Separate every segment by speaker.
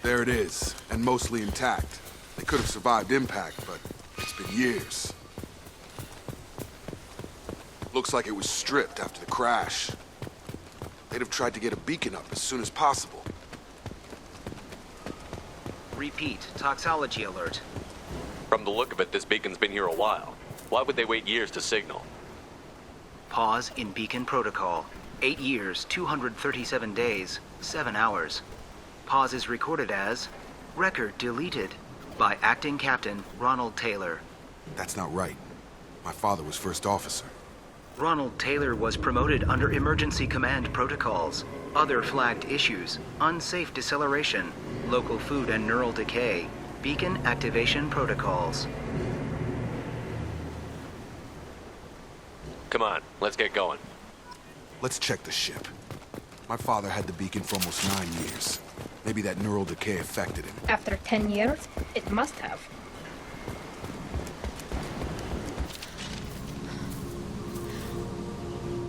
Speaker 1: There it is, and mostly intact. They could have survived impact, but it's been years. Looks like it was stripped after the crash. They'd have tried to get a beacon up as soon as possible.
Speaker 2: Repeat, toxology alert.
Speaker 3: From the look of it, this beacon's been here a while. Why would they wait years to signal?
Speaker 2: Pause in beacon protocol. 8 years, 237 days, 7 hours. Pause is recorded as record deleted by Acting Captain Ronald Taylor.
Speaker 1: That's not right. My father was first officer.
Speaker 2: Ronald Taylor was promoted under emergency command protocols. Other flagged issues: unsafe deceleration, local food and neural decay, beacon activation protocols.
Speaker 3: Come on, let's get going.
Speaker 1: Let's check the ship. My father had the beacon for almost 9 years. Maybe that neural decay affected him.
Speaker 4: After 10 years, it must have.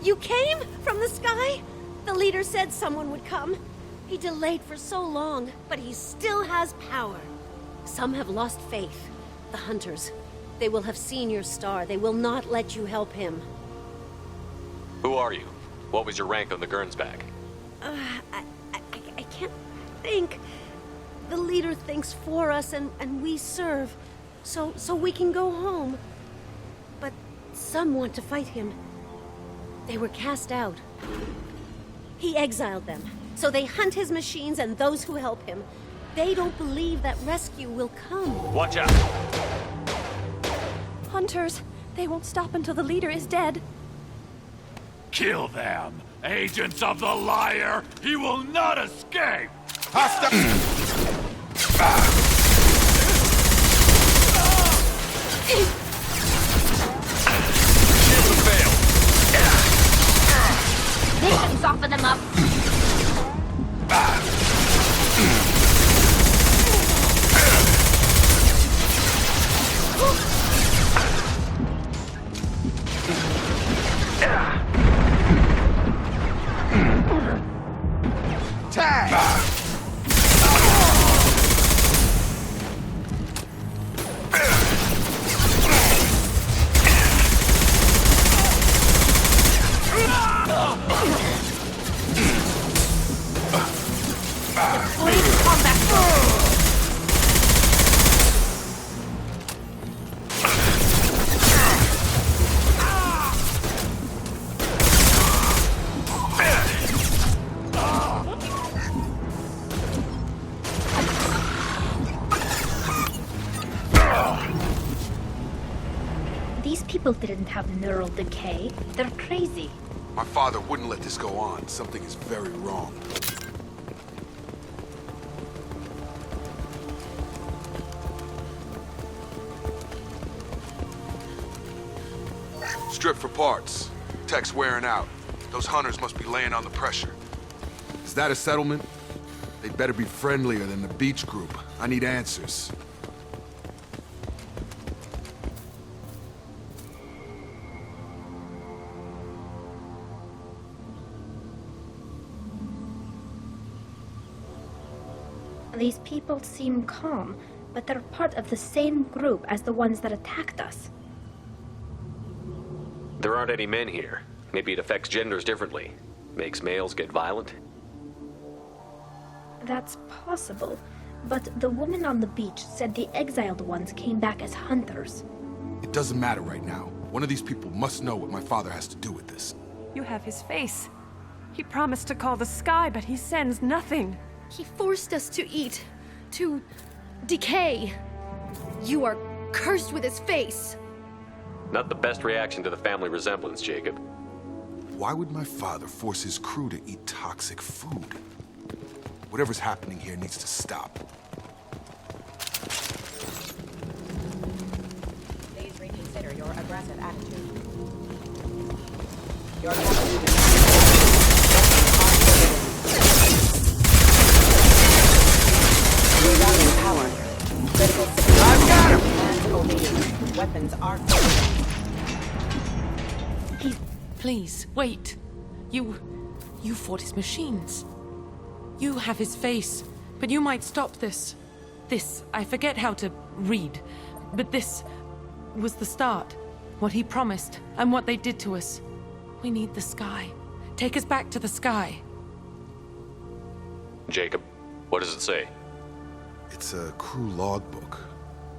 Speaker 5: You came from the sky? The leader said someone would come. He delayed for so long, but he still has power. Some have lost faith. The hunters. They will have seen your star. They will not let you help him.
Speaker 3: Who are you? What was your rank on the Gernsback?
Speaker 5: I can't think. The leader thinks for us and we serve. So we can go home. But some want to fight him. They were cast out. He exiled them. So they hunt his machines and those who help him. They don't believe that rescue will come.
Speaker 3: Watch out!
Speaker 5: Hunters, they won't stop until the leader is dead.
Speaker 6: Kill them! Agents of the liar! He will not escape!
Speaker 4: This should soften them up. These people didn't have neural decay. They're crazy.
Speaker 1: My father wouldn't let this go on. Something is very wrong. Strip for parts. Tech's wearing out. Those hunters must be laying on the pressure. Is that a settlement? They'd better be friendlier than the beach group. I need answers.
Speaker 4: These people seem calm, but they're part of the same group as the ones that attacked us.
Speaker 3: There aren't any men here. Maybe it affects genders differently. Makes males get violent?
Speaker 4: That's possible, but the woman on the beach said the exiled ones came back as hunters.
Speaker 1: It doesn't matter right now. One of these people must know what my father has to do with this.
Speaker 7: You have his face. He promised to call the sky, but he sends nothing.
Speaker 5: He forced us to eat, to decay. You are cursed with his face.
Speaker 3: Not the best reaction to the family resemblance, Jacob.
Speaker 1: Why would my father force his crew to eat toxic food? Whatever's happening here needs to stop.
Speaker 8: Please reconsider your aggressive attitude. Your Rerouting power. Critical security. I've got him! Commands obeyed. Weapons are
Speaker 9: Please, wait. You fought his machines. You have his face. But you might stop this. This, I forget how to read, but this was the start. What he promised, and what they did to us. We need the sky. Take us back to the sky.
Speaker 3: Jacob, what does it say?
Speaker 1: It's a crew logbook.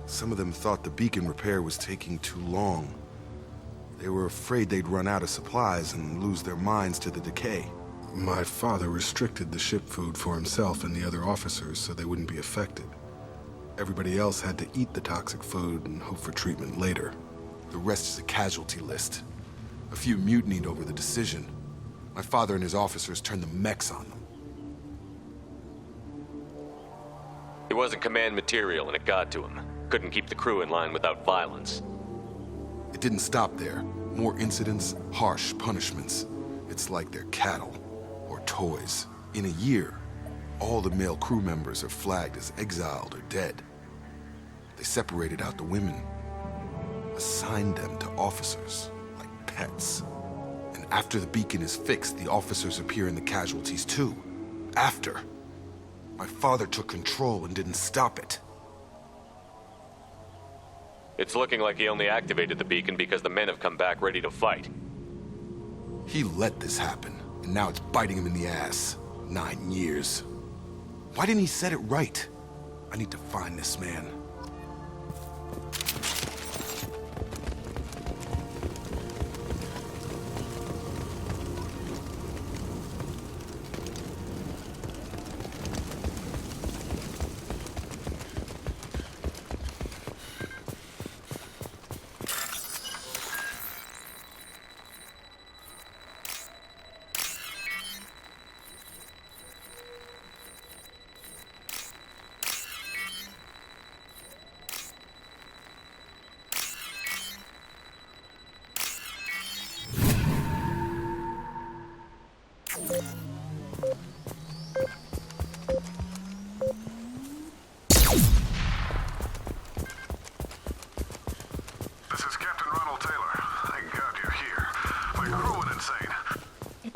Speaker 1: Some of them thought the beacon repair was taking too long. They were afraid they'd run out of supplies and lose their minds to the decay. My father restricted the ship food for himself and the other officers so they wouldn't be affected. Everybody else had to eat the toxic food and hope for treatment later. The rest is a casualty list. A few mutinied over the decision. My father and his officers turned the mechs on them.
Speaker 3: He wasn't command material and it got to him. Couldn't keep the crew in line without violence.
Speaker 1: It didn't stop there. More incidents, harsh punishments. It's like they're cattle or toys. In a year, all the male crew members are flagged as exiled or dead. They separated out the women, assigned them to officers, like pets. And after the beacon is fixed, the officers appear in the casualties too. After. My father took control and didn't stop it.
Speaker 3: It's looking like he only activated the beacon because the men have come back ready to fight.
Speaker 1: He let this happen, and now it's biting him in the ass. 9 years. Why didn't he set it right? I need to find this man.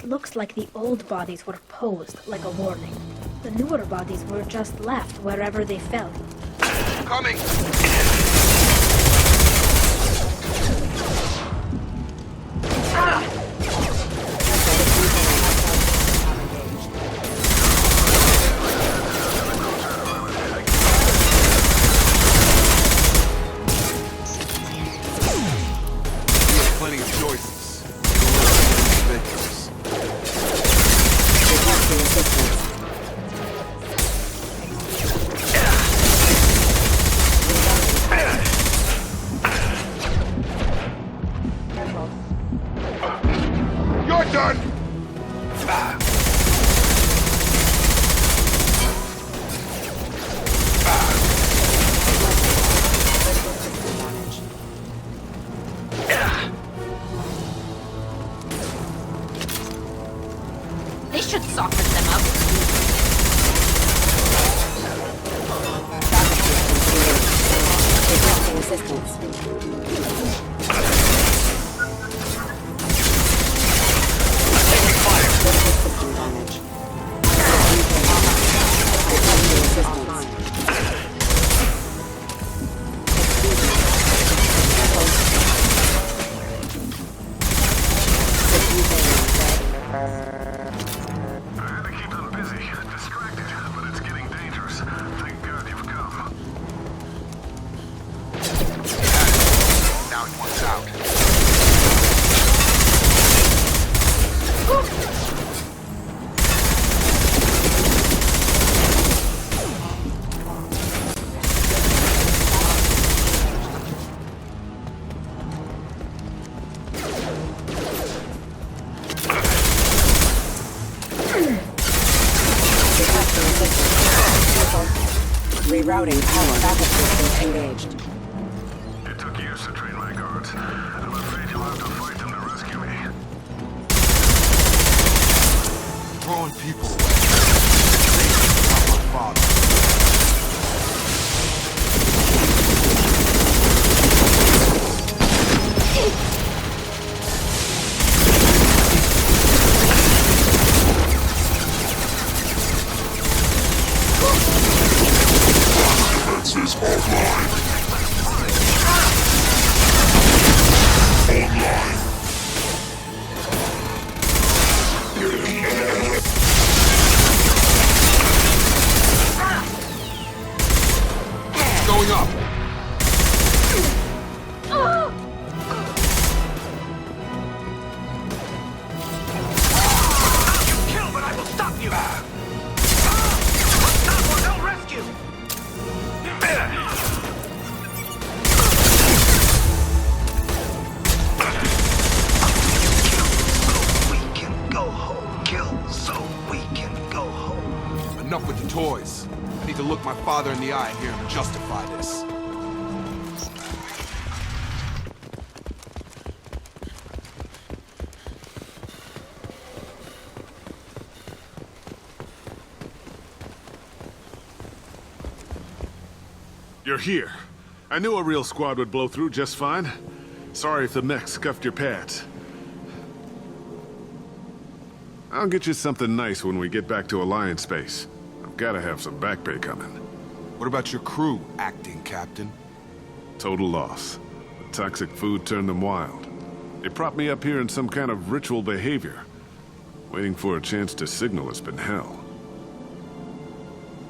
Speaker 4: Looks like the old bodies were posed like a warning. The newer bodies were just left wherever they fell.
Speaker 1: Coming! Plenty of choices. Victims. You're done!
Speaker 10: They should soften them up.
Speaker 8: Requesting assistance.
Speaker 3: Taking fire!
Speaker 8: System damage. Requesting assistance.
Speaker 1: Now it wants out.
Speaker 8: Rerouting power. Backup systems engaged.
Speaker 6: It took years to train my guards. I'm afraid you'll have to fight them to rescue me.
Speaker 1: Throwing people away. My father.
Speaker 2: so we can go home.
Speaker 1: Enough with the toys. I need to look my father in the eye and hear him justify this.
Speaker 11: You're here. I knew a real squad would blow through just fine. Sorry if the mech scuffed your pads. I'll get you something nice when we get back to Alliance space. I've gotta have some back pay coming.
Speaker 1: What about your crew, acting captain?
Speaker 11: Total loss. The toxic food turned them wild. They propped me up here in some kind of ritual behavior. Waiting for a chance to signal has been hell.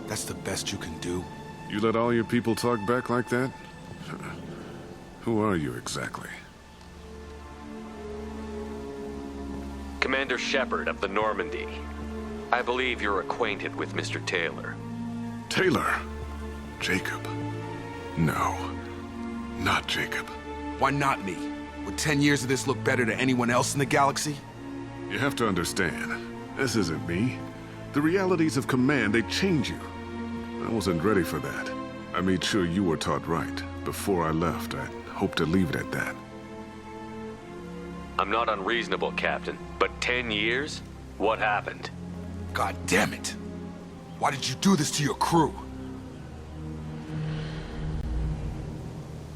Speaker 1: That's the best you can do?
Speaker 11: You let all your people talk back like that? Who are you exactly?
Speaker 3: Commander Shepard of the Normandy. I believe you're acquainted with Mr. Taylor.
Speaker 11: Taylor? Jacob? No. Not Jacob.
Speaker 1: Why not me? Would 10 years of this look better to anyone else in the galaxy?
Speaker 11: You have to understand, this isn't me. The realities of command, they change you. I wasn't ready for that. I made sure you were taught right. Before I left, I hoped to leave it at that.
Speaker 3: I'm not unreasonable, Captain, but 10 years? What happened?
Speaker 1: God damn it! Why did you do this to your crew?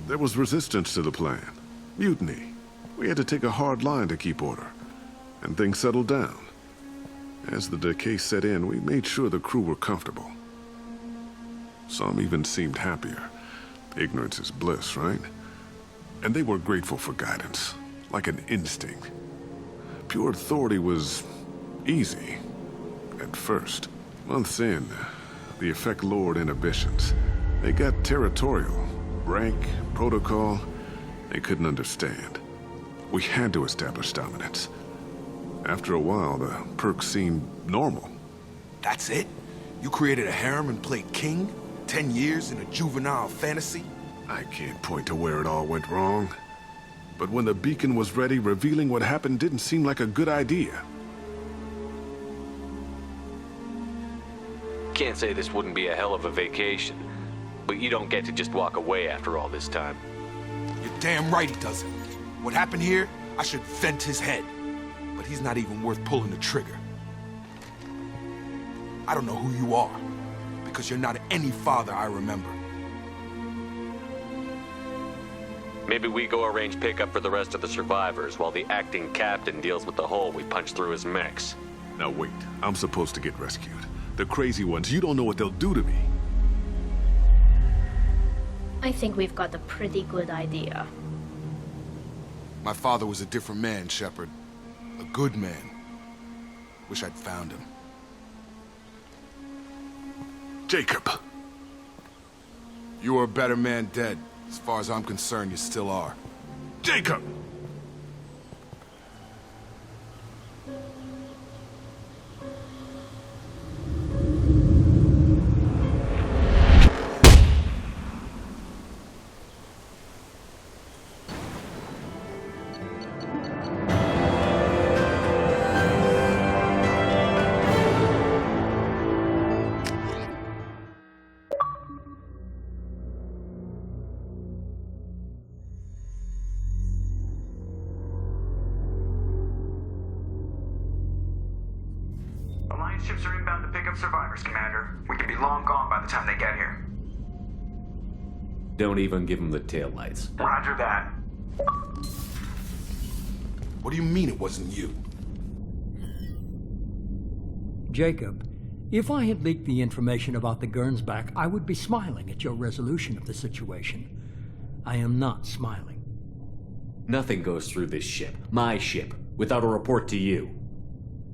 Speaker 11: There was resistance to the plan. Mutiny. We had to take a hard line to keep order. And things settled down. As the decay set in, we made sure the crew were comfortable. Some even seemed happier. Ignorance is bliss, right? And they were grateful for guidance, like an instinct. Pure authority was easy, at first. Months in, the effect lowered inhibitions. They got territorial. Rank, protocol, they couldn't understand. We had to establish dominance. After a while, the perks seemed normal.
Speaker 1: That's it? You created a harem and played king? 10 years in a juvenile fantasy?
Speaker 11: I can't point to where it all went wrong. But when the beacon was ready, revealing what happened didn't seem like a good idea.
Speaker 3: Can't say this wouldn't be a hell of a vacation, but you don't get to just walk away after all this time.
Speaker 1: You're damn right he doesn't. What happened here, I should vent his head. But he's not even worth pulling the trigger. I don't know who you are, because you're not any father I remember.
Speaker 3: Maybe we go arrange pickup for the rest of the survivors while the acting captain deals with the hole we punched through his mechs.
Speaker 11: Now wait, I'm supposed to get rescued. The crazy ones, you don't know what they'll do to me.
Speaker 4: I think we've got a pretty good idea.
Speaker 1: My father was a different man, Shepard. A good man. Wish I'd found him.
Speaker 11: Jacob!
Speaker 1: You were a better man dead. As far as I'm concerned, you still are.
Speaker 11: Jacob!
Speaker 12: Alliance ships are inbound to pick up survivors, Commander. We could be long gone by the time they get here.
Speaker 13: Don't even give them the taillights.
Speaker 12: Roger that.
Speaker 1: What do you mean it wasn't you?
Speaker 14: Jacob, if I had leaked the information about the Gernsback, I would be smiling at your resolution of the situation. I am not smiling.
Speaker 13: Nothing goes through this ship, my ship, without a report to you.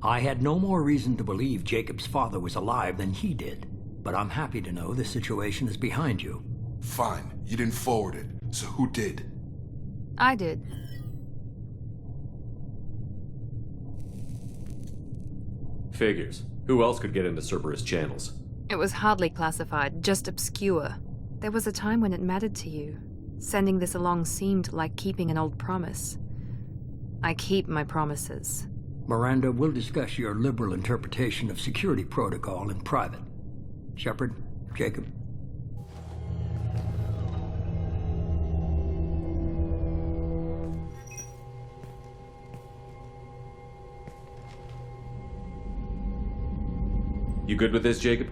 Speaker 14: I had no more reason to believe Jacob's father was alive than he did, but I'm happy to know the situation is behind you.
Speaker 1: Fine. You didn't forward it. So who did?
Speaker 15: I did.
Speaker 13: Figures. Who else could get into Cerberus channels?
Speaker 15: It was hardly classified, just obscure. There was a time when it mattered to you. Sending this along seemed like keeping an old promise. I keep my promises.
Speaker 14: Miranda, we'll discuss your liberal interpretation of security protocol in private. Shepard, Jacob.
Speaker 13: You good with this, Jacob?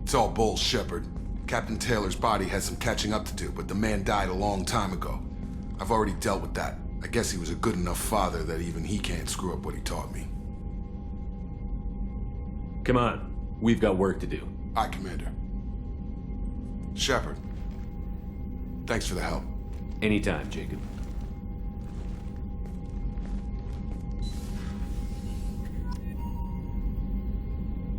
Speaker 1: It's all bull, Shepard. Captain Taylor's body has some catching up to do, but the man died a long time ago. I've already dealt with that. I guess he was a good enough father that even he can't screw up what he taught me.
Speaker 13: Come on. We've got work to do.
Speaker 1: Aye, Commander. Shepard, thanks for the help.
Speaker 13: Anytime, Jacob.